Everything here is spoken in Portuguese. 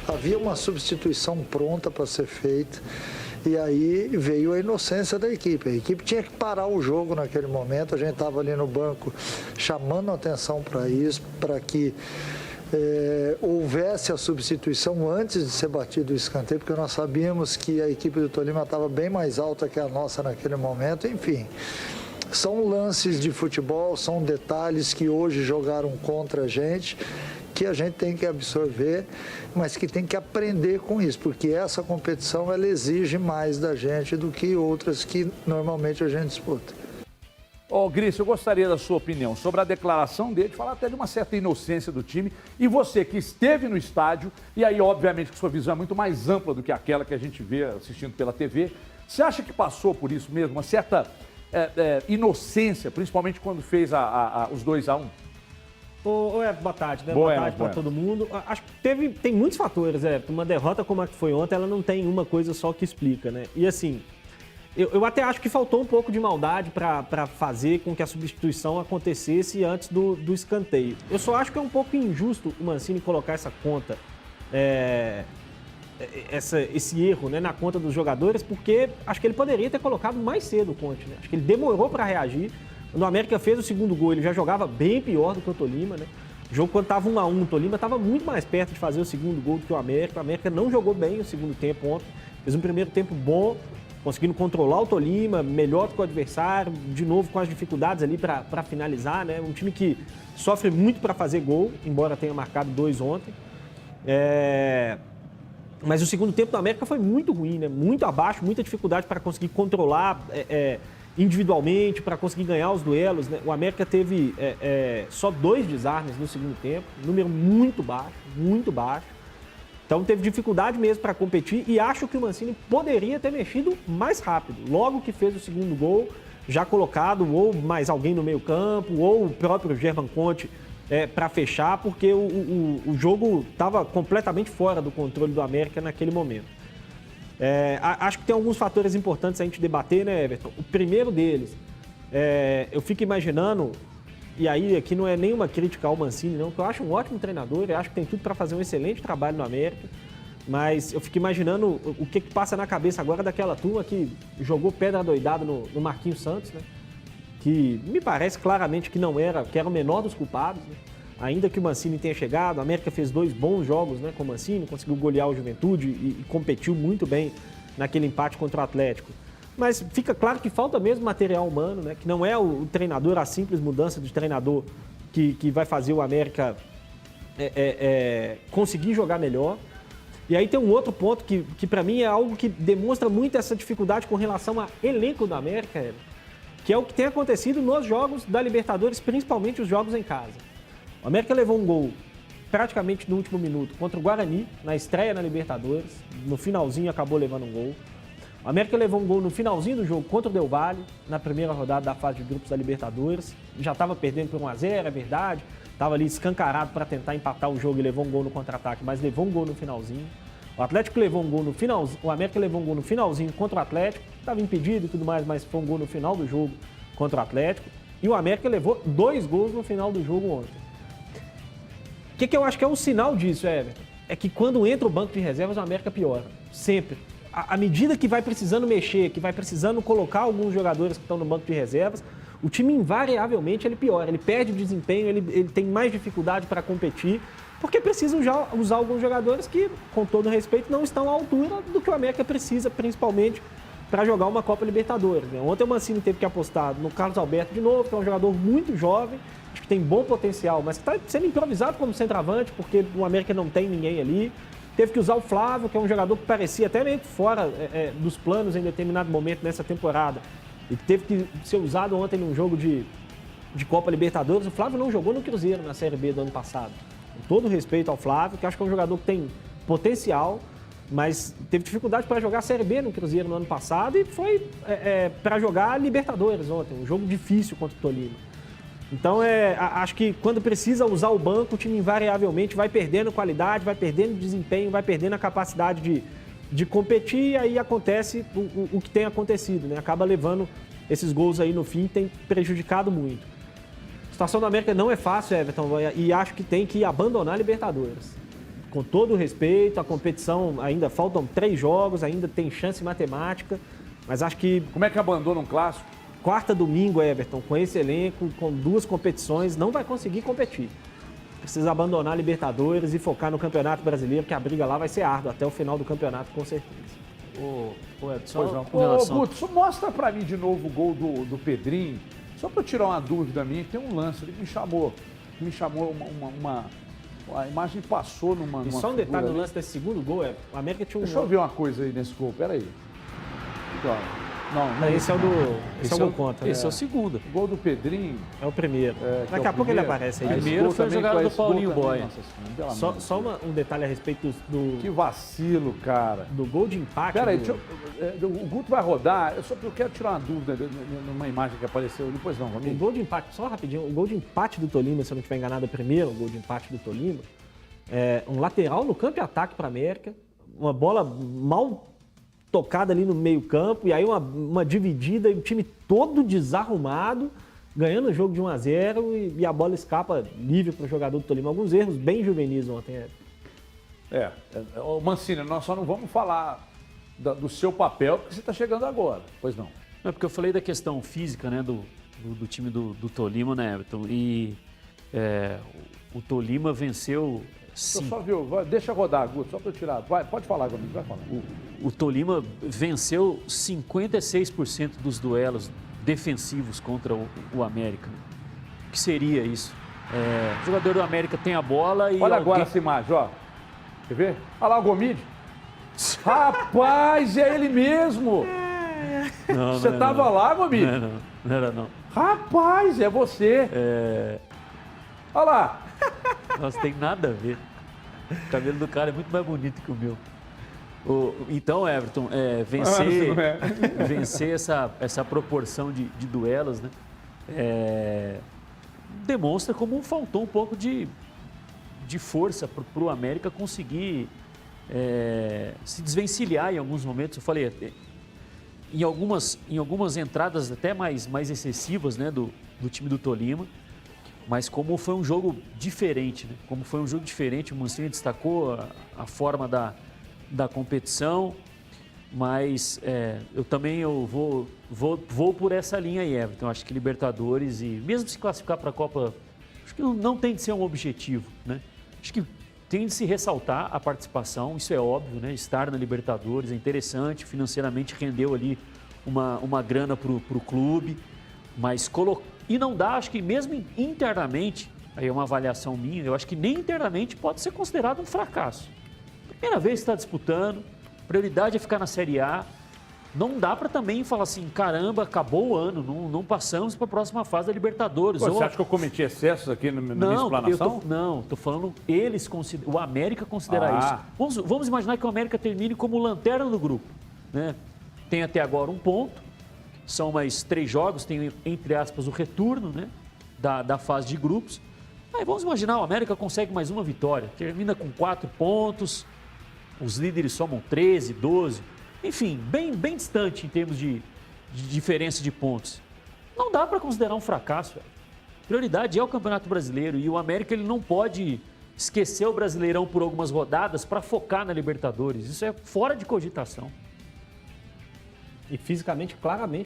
havia uma substituição pronta para ser feita. E aí veio a inocência da equipe. A equipe tinha que parar o jogo naquele momento. A gente estava ali no banco chamando a atenção para isso, para que houvesse a substituição antes de ser batido o escanteio, porque nós sabíamos que a equipe do Tolima estava bem mais alta que a nossa naquele momento. Enfim, são lances de futebol, são detalhes que hoje jogaram contra a gente, que a gente tem que absorver, mas que tem que aprender com isso, porque essa competição ela exige mais da gente do que outras que normalmente a gente disputa. Gris, eu gostaria da sua opinião sobre a declaração dele, falar até de uma certa inocência do time, e você que esteve no estádio, e aí obviamente que sua visão é muito mais ampla do que aquela que a gente vê assistindo pela TV, você acha que passou por isso mesmo, uma certa inocência, principalmente quando fez os 2-1? Boa tarde, né? Boa tarde para todo mundo. Acho que tem muitos fatores, uma derrota como a que foi ontem, ela não tem uma coisa só que explica, né? E assim, eu até acho que faltou um pouco de maldade para fazer com que a substituição acontecesse antes do escanteio. Eu só acho que é um pouco injusto o Mancini colocar essa conta, esse erro, né, na conta dos jogadores, porque acho que ele poderia ter colocado mais cedo o Conte, né? Acho que ele demorou para reagir. Quando o América fez o segundo gol, ele já jogava bem pior do que o Tolima, né? O jogo, quando estava 1-1, o Tolima estava muito mais perto de fazer o segundo gol do que o América. O América não jogou bem o segundo tempo ontem, fez um primeiro tempo bom, conseguindo controlar o Tolima, melhor do que o adversário, de novo com as dificuldades ali para finalizar, né? Um time que sofre muito para fazer gol, embora tenha marcado 2 ontem. Mas o segundo tempo do América foi muito ruim, né? Muito abaixo, muita dificuldade para conseguir controlar individualmente, para conseguir ganhar os duelos, né? O América teve só 2 desarmes no segundo tempo, número muito baixo. Então teve dificuldade mesmo para competir e acho que o Mancini poderia ter mexido mais rápido. Logo que fez o segundo gol, já colocado ou mais alguém no meio campo, ou o próprio German Conte para fechar, porque o jogo estava completamente fora do controle do América naquele momento. Acho que tem alguns fatores importantes a gente debater, né, Everton? O primeiro deles, eu fico imaginando, e aí aqui não é nenhuma crítica ao Mancini, não, porque eu acho um ótimo treinador, eu acho que tem tudo para fazer um excelente trabalho no América, mas eu fico imaginando o que passa na cabeça agora daquela turma que jogou pedra doidada no Marquinhos Santos, né? Que me parece claramente que era o menor dos culpados, né? Ainda que o Mancini tenha chegado, a América fez 2 bons jogos, né, com o Mancini, conseguiu golear o Juventude e competiu muito bem naquele empate contra o Atlético. Mas fica claro que falta mesmo material humano, né, que não é o treinador, a simples mudança de treinador que vai fazer o América conseguir jogar melhor. E aí tem um outro ponto que para mim é algo que demonstra muito essa dificuldade com relação ao elenco do América, que é o que tem acontecido nos jogos da Libertadores, principalmente os jogos em casa. O América levou um gol praticamente no último minuto contra o Guarani, na estreia na Libertadores. No finalzinho acabou levando um gol. O América levou um gol no finalzinho do jogo contra o Del Valle, na primeira rodada da fase de grupos da Libertadores. Já estava perdendo por 1-0, é verdade. Estava ali escancarado para tentar empatar o jogo e levou um gol no contra-ataque, mas levou um gol no finalzinho. O Atlético levou um gol no finalzinho, o América levou um gol no finalzinho contra o Atlético. Estava impedido e tudo mais, mas foi um gol no final do jogo contra o Atlético. E o América levou 2 gols no final do jogo ontem. O que eu acho que é um sinal disso, Everton? É que quando entra o banco de reservas, o América piora. Sempre. À medida que vai precisando mexer, que vai precisando colocar alguns jogadores que estão no banco de reservas, o time invariavelmente ele piora. Ele perde o desempenho, ele tem mais dificuldade para competir, porque precisa usar alguns jogadores que, com todo respeito, não estão à altura do que o América precisa, principalmente para jogar uma Copa Libertadores, né? Ontem o Mancini teve que apostar no Carlos Alberto de novo, que é um jogador muito jovem, acho que tem bom potencial, mas está sendo improvisado como centroavante, porque o América não tem ninguém ali. Teve que usar o Flávio, que é um jogador que parecia até meio fora dos planos em determinado momento nessa temporada, e teve que ser usado ontem num jogo de Copa Libertadores. O Flávio não jogou no Cruzeiro na Série B do ano passado. Com todo respeito ao Flávio, que acho que é um jogador que tem potencial, mas teve dificuldade para jogar a Série B no Cruzeiro no ano passado e foi para jogar Libertadores ontem, um jogo difícil contra o Tolima. Então, acho que quando precisa usar o banco, o time invariavelmente vai perdendo qualidade, vai perdendo desempenho, vai perdendo a capacidade de competir, e aí acontece o que tem acontecido, né? Acaba levando esses gols aí no fim, tem prejudicado muito. A situação do América não é fácil, Everton, e acho que tem que abandonar a Libertadores. com todo o respeito, a competição ainda faltam 3 jogos, ainda tem chance matemática, mas acho que Como é que abandona um clássico? quarta, domingo, Everton, com esse elenco, com 2 competições, não vai conseguir competir. Precisa abandonar a Libertadores e focar no Campeonato Brasileiro, porque a briga lá vai ser árdua até o final do campeonato, com certeza. Ô Edson, Pois não. só com relação... Ô, Guto, só mostra pra mim de novo o gol do Pedrinho, só pra eu tirar uma dúvida minha, tem um lance ali que me chamou a imagem passou numa E só um figura detalhe no ali. lance desse segundo gol, o América tinha um... Deixa eu ver uma coisa aí nesse gol, peraí. Aqui, ó. Não, Esse é o gol contra. Esse é o segundo. o gol do Pedrinho. É o primeiro. Que Daqui é a o pouco ele primeiro. aparece aí. Esse Primeiro gol foi a também, jogada do esse gol Paulinho também, Boia. nossa senhora, pelo Só, amor de só Deus. um detalhe a respeito Que vacilo, cara. do gol de empate. Peraí, do- o Guto vai rodar, eu quero tirar uma dúvida numa imagem que apareceu. Depois não, O vamos. gol de empate, só rapidinho, o gol de empate do Tolima, se eu não estiver enganado, é o primeiro gol de empate do Tolima. É um lateral no campo e ataque para a América, uma bola mal tocada ali no meio campo, e aí uma dividida e o time todo desarrumado, ganhando o jogo de 1-0 e a bola escapa livre para o jogador do Tolima. Alguns erros bem juvenis ontem. Ô Mancini, nós só não vamos falar do seu papel, porque você está chegando agora. Pois não. Não, porque eu falei da questão física, né, do time do Tolima, né, Everton? E o Tolima venceu... Eu só viu, deixa rodar, Guto, só para eu tirar. Pode falar comigo, vai falar. O Tolima venceu 56% dos duelos defensivos contra o América. O que seria isso? O jogador do América tem a bola e... Olha agora essa imagem, ó. Quer ver? Olha lá o Gomide. Rapaz, é ele mesmo. Não, Você não, tava não. lá, Gomide? Não era não. Rapaz, é você. Olha lá. Nossa, tem nada a ver. O cabelo do cara é muito mais bonito que o meu. Então, Everton, vencer, não é. vencer essa proporção de duelos, né? Demonstra como faltou um pouco de força para o América conseguir se desvencilhar em alguns momentos. Eu falei, em algumas entradas até mais excessivas, né, do time do Tolima. Mas como foi um jogo diferente, né? Como foi um jogo diferente, o Mancini destacou a forma da competição, mas eu também vou por essa linha aí, Everton. Acho que Libertadores e mesmo se classificar para a Copa, acho que não tem de ser um objetivo, né? Acho que tem de se ressaltar a participação, isso é óbvio, né? Estar na Libertadores é interessante, financeiramente rendeu ali uma grana para o clube, mas e não dá, acho que mesmo internamente, aí é uma avaliação minha, eu acho que nem internamente pode ser considerado um fracasso. Primeira vez que está disputando, prioridade é ficar na Série A. Não dá para também falar assim, caramba, acabou o ano, não passamos para a próxima fase da Libertadores. Pô, você acha que eu cometi excessos aqui na minha explanação? Tô falando, o América considera isso. Vamos imaginar que o América termine como lanterna do grupo, né? Tem até agora 1 ponto. São mais 3 jogos, tem, entre aspas, o retorno, né, da fase de grupos. Aí vamos imaginar, o América consegue mais uma vitória, termina com 4 pontos, os líderes somam 13, 12, enfim, bem distante em termos de diferença de pontos. Não dá para considerar um fracasso. Prioridade é o Campeonato Brasileiro e o América ele não pode esquecer o Brasileirão por algumas rodadas para focar na Libertadores. Isso é fora de cogitação. E fisicamente, claramente,